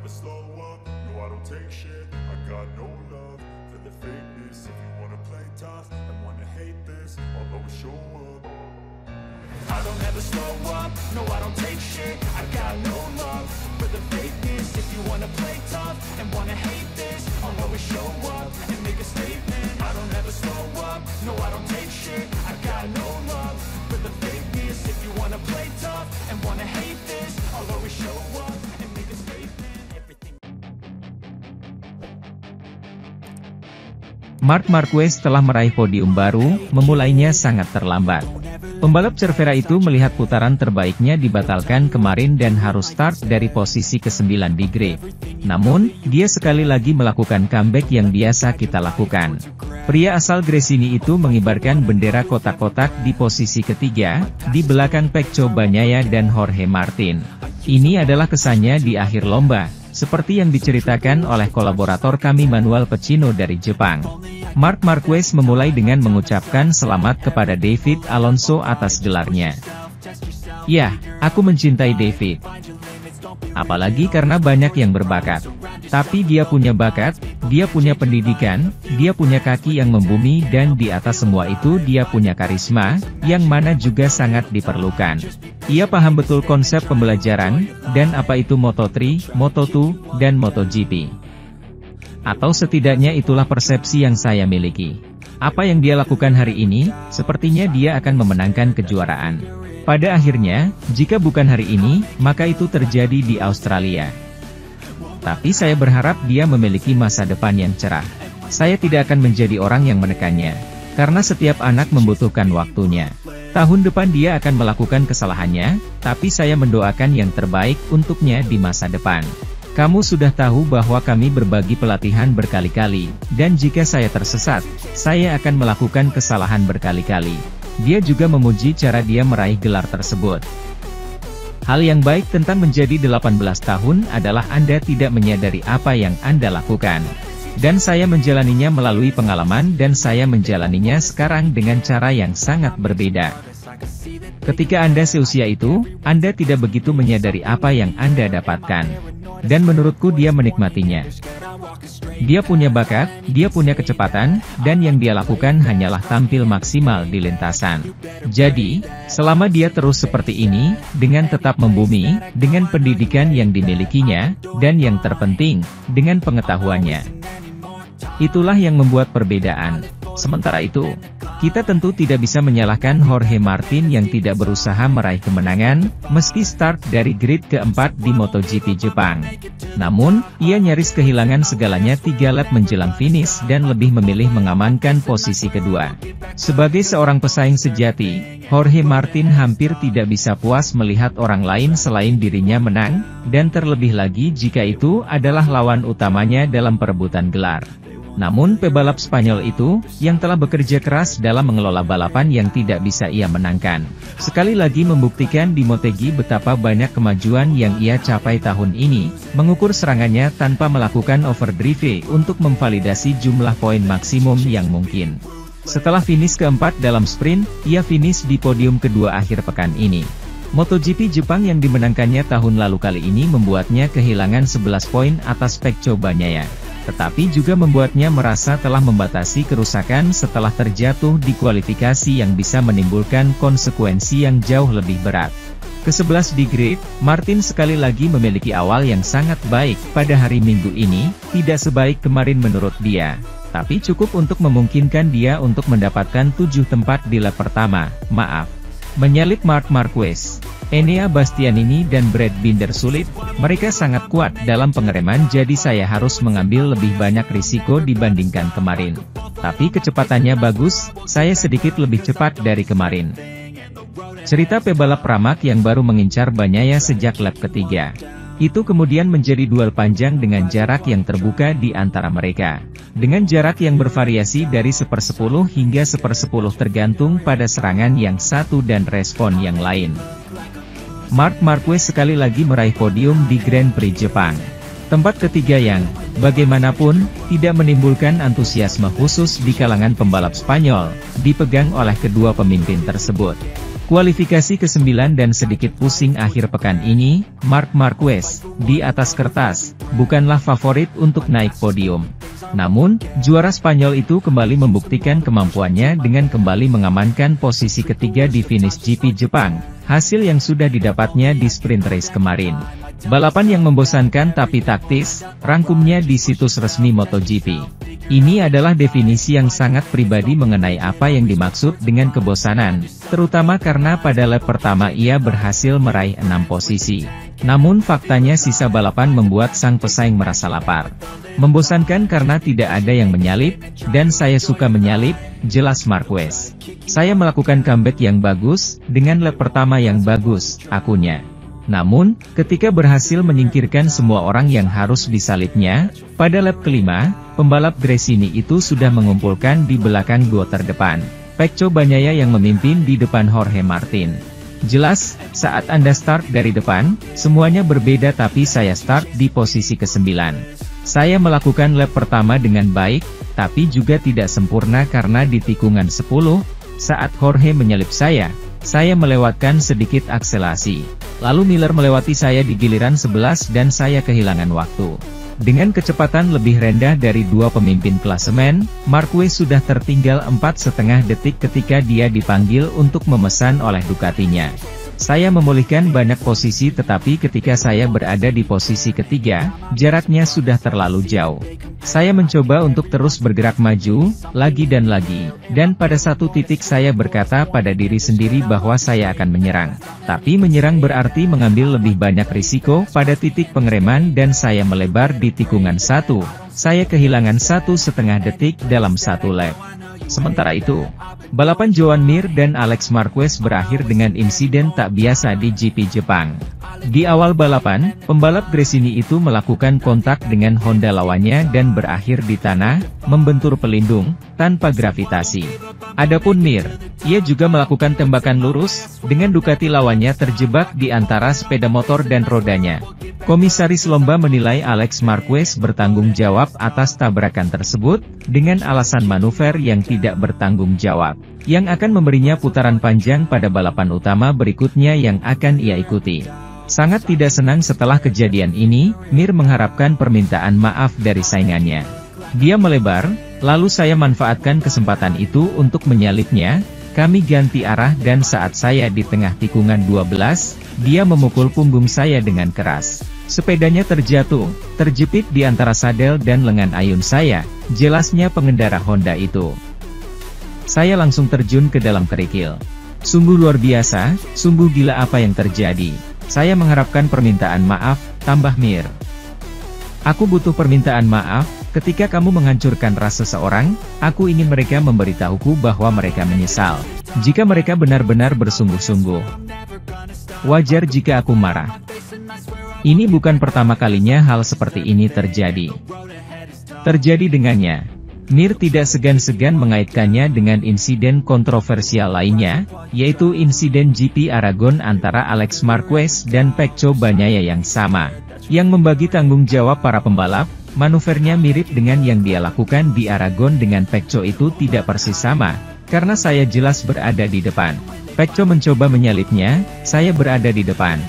never slow up, no I don't take shit. I got no love for the fakeness. If you wanna play tough and wanna hate this, I'll always show up. I don't ever slow up, no I don't take shit. I got no love for the fakeness. If you wanna play tough and wanna hate this, I'll always show up and make a statement. I don't ever slow up, no I don't take shit. I got no love for the fakeness. If you wanna play tough and wanna hate this, I'll always show up and make a statement. Everything. Marc Marquez telah meraih podium baru, memulainya sangat terlambat. Pembalap Cervera itu melihat putaran terbaiknya dibatalkan kemarin dan harus start dari posisi ke-9 di grid. Namun, dia sekali lagi melakukan comeback yang biasa kita lakukan. Pria asal Gresini itu mengibarkan bendera kotak-kotak di posisi ketiga, di belakang Pecco Bagnaia dan Jorge Martin. Ini adalah kesannya di akhir lomba, seperti yang diceritakan oleh kolaborator kami Manuel Pecino dari Jepang. Marc Marquez memulai dengan mengucapkan selamat kepada David Alonso atas gelarnya. Ya, aku mencintai David. Apalagi karena banyak yang berbakat. Tapi dia punya bakat, dia punya pendidikan, dia punya kaki yang membumi dan di atas semua itu dia punya karisma, yang mana juga sangat diperlukan. Ia paham betul konsep pembelajaran, dan apa itu Moto3, Moto2, dan MotoGP. Atau setidaknya itulah persepsi yang saya miliki. Apa yang dia lakukan hari ini, sepertinya dia akan memenangkan kejuaraan. Pada akhirnya, jika bukan hari ini, maka itu terjadi di Australia. Tapi saya berharap dia memiliki masa depan yang cerah. Saya tidak akan menjadi orang yang menekannya, karena setiap anak membutuhkan waktunya. Tahun depan dia akan melakukan kesalahannya, tapi saya mendoakan yang terbaik untuknya di masa depan. Kamu sudah tahu bahwa kami berbagi pelatihan berkali-kali, dan jika saya tersesat, saya akan melakukan kesalahan berkali-kali. Dia juga memuji cara dia meraih gelar tersebut. Hal yang baik tentang menjadi 18 tahun adalah Anda tidak menyadari apa yang Anda lakukan. Dan saya menjalaninya melalui pengalaman dan saya menjalaninya sekarang dengan cara yang sangat berbeda. Ketika Anda seusia itu, Anda tidak begitu menyadari apa yang Anda dapatkan. Dan menurutku dia menikmatinya. Dia punya bakat, dia punya kecepatan, dan yang dia lakukan hanyalah tampil maksimal di lintasan. Jadi, selama dia terus seperti ini, dengan tetap membumi, dengan pendidikan yang dimilikinya, dan yang terpenting, dengan pengetahuannya. Itulah yang membuat perbedaan. Sementara itu, kita tentu tidak bisa menyalahkan Jorge Martin yang tidak berusaha meraih kemenangan, meski start dari grid keempat di MotoGP Jepang. Namun, ia nyaris kehilangan segalanya 3 lap menjelang finish dan lebih memilih mengamankan posisi kedua. Sebagai seorang pesaing sejati, Jorge Martin hampir tidak bisa puas melihat orang lain selain dirinya menang, dan terlebih lagi jika itu adalah lawan utamanya dalam perebutan gelar. Namun pebalap Spanyol itu, yang telah bekerja keras dalam mengelola balapan yang tidak bisa ia menangkan, sekali lagi membuktikan di Motegi betapa banyak kemajuan yang ia capai tahun ini, mengukur serangannya tanpa melakukan overdrive untuk memvalidasi jumlah poin maksimum yang mungkin. Setelah finish keempat dalam sprint, ia finish di podium kedua akhir pekan ini. MotoGP Jepang yang dimenangkannya tahun lalu kali ini membuatnya kehilangan 11 poin atas Pecco Bagnaia. Tetapi juga membuatnya merasa telah membatasi kerusakan setelah terjatuh di kualifikasi yang bisa menimbulkan konsekuensi yang jauh lebih berat. Ke-11 di grid, Martin sekali lagi memiliki awal yang sangat baik pada hari Minggu ini, tidak sebaik kemarin menurut dia. Tapi cukup untuk memungkinkan dia untuk mendapatkan 7 tempat di lap pertama, menyalip Marc Marquez. Enea Bastianini dan Brad Binder sulit, mereka sangat kuat dalam pengereman jadi saya harus mengambil lebih banyak risiko dibandingkan kemarin. Tapi kecepatannya bagus, saya sedikit lebih cepat dari kemarin. Cerita pebalap Pramac yang baru mengincar Bagnaia sejak lap ketiga. Itu kemudian menjadi duel panjang dengan jarak yang terbuka di antara mereka. Dengan jarak yang bervariasi dari 1/10 hingga 1/10 tergantung pada serangan yang satu dan respon yang lain. Marc Marquez sekali lagi meraih podium di Grand Prix Jepang. Tempat ketiga yang, bagaimanapun, tidak menimbulkan antusiasme khusus di kalangan pembalap Spanyol, dipegang oleh kedua pemimpin tersebut. Kualifikasi ke-9 dan sedikit pusing akhir pekan ini, Marc Marquez, di atas kertas, bukanlah favorit untuk naik podium. Namun, juara Spanyol itu kembali membuktikan kemampuannya dengan kembali mengamankan posisi ketiga di finish GP Jepang, hasil yang sudah didapatnya di sprint race kemarin. Balapan yang membosankan tapi taktis, rangkumnya di situs resmi MotoGP. Ini adalah definisi yang sangat pribadi mengenai apa yang dimaksud dengan kebosanan, terutama karena pada lap pertama ia berhasil meraih 6 posisi. Namun faktanya sisa balapan membuat sang pesaing merasa lapar. Membosankan karena tidak ada yang menyalip, dan saya suka menyalip, jelas Marquez. Saya melakukan comeback yang bagus, dengan lap pertama yang bagus, akunya. Namun, ketika berhasil menyingkirkan semua orang yang harus disalipnya, pada lap kelima, pembalap Gresini itu sudah mengumpulkan di belakang dua terdepan. Pecco Bagnaia yang memimpin di depan Jorge Martin. Jelas, saat Anda start dari depan, semuanya berbeda tapi saya start di posisi ke-9. Saya melakukan lap pertama dengan baik, tapi juga tidak sempurna karena di tikungan 10, saat Jorge menyalip saya melewatkan sedikit akselerasi. Lalu Miller melewati saya di giliran 11 dan saya kehilangan waktu. Dengan kecepatan lebih rendah dari dua pemimpin klasemen, Marquez sudah tertinggal 4,5 detik ketika dia dipanggil untuk memesan oleh Ducatinya. Saya memulihkan banyak posisi tetapi ketika saya berada di posisi ketiga, jaraknya sudah terlalu jauh. Saya mencoba untuk terus bergerak maju, lagi, dan pada satu titik saya berkata pada diri sendiri bahwa saya akan menyerang. Tapi menyerang berarti mengambil lebih banyak risiko pada titik pengereman dan saya melebar di tikungan 1. Saya kehilangan 1,5 detik dalam satu lap. Sementara itu, balapan Joan Mir dan Alex Marquez berakhir dengan insiden tak biasa di GP Jepang. Di awal balapan, pembalap Gresini itu melakukan kontak dengan Honda lawannya dan berakhir di tanah, membentur pelindung, tanpa gravitasi. Adapun Mir, ia juga melakukan tembakan lurus, dengan Ducati lawannya terjebak di antara sepeda motor dan rodanya. Komisaris lomba menilai Alex Marquez bertanggung jawab atas tabrakan tersebut, dengan alasan manuver yang tidak bertanggung jawab, yang akan memberinya putaran panjang pada balapan utama berikutnya yang akan ia ikuti. Sangat tidak senang setelah kejadian ini, Mir mengharapkan permintaan maaf dari saingannya. Dia melebar, lalu saya manfaatkan kesempatan itu untuk menyalipnya. Kami ganti arah dan saat saya di tengah tikungan 12, dia memukul punggung saya dengan keras. Sepedanya terjatuh, terjepit di antara sadel dan lengan ayun saya, jelasnya pengendara Honda itu. Saya langsung terjun ke dalam kerikil. Sungguh luar biasa, sungguh gila apa yang terjadi. Saya mengharapkan permintaan maaf, tambah Mir. Aku butuh permintaan maaf, ketika kamu menghancurkan ras seseorang, aku ingin mereka memberitahuku bahwa mereka menyesal. Jika mereka benar-benar bersungguh-sungguh. Wajar jika aku marah. Ini bukan pertama kalinya hal seperti ini terjadi. Terjadi dengannya. Mir tidak segan-segan mengaitkannya dengan insiden kontroversial lainnya, yaitu insiden GP Aragon antara Alex Marquez dan Pecco Bagnaia yang sama. Yang membagi tanggung jawab para pembalap, manuvernya mirip dengan yang dia lakukan di Aragon dengan Pecco itu tidak persis sama, karena saya jelas berada di depan. Pecco mencoba menyalipnya, saya berada di depan.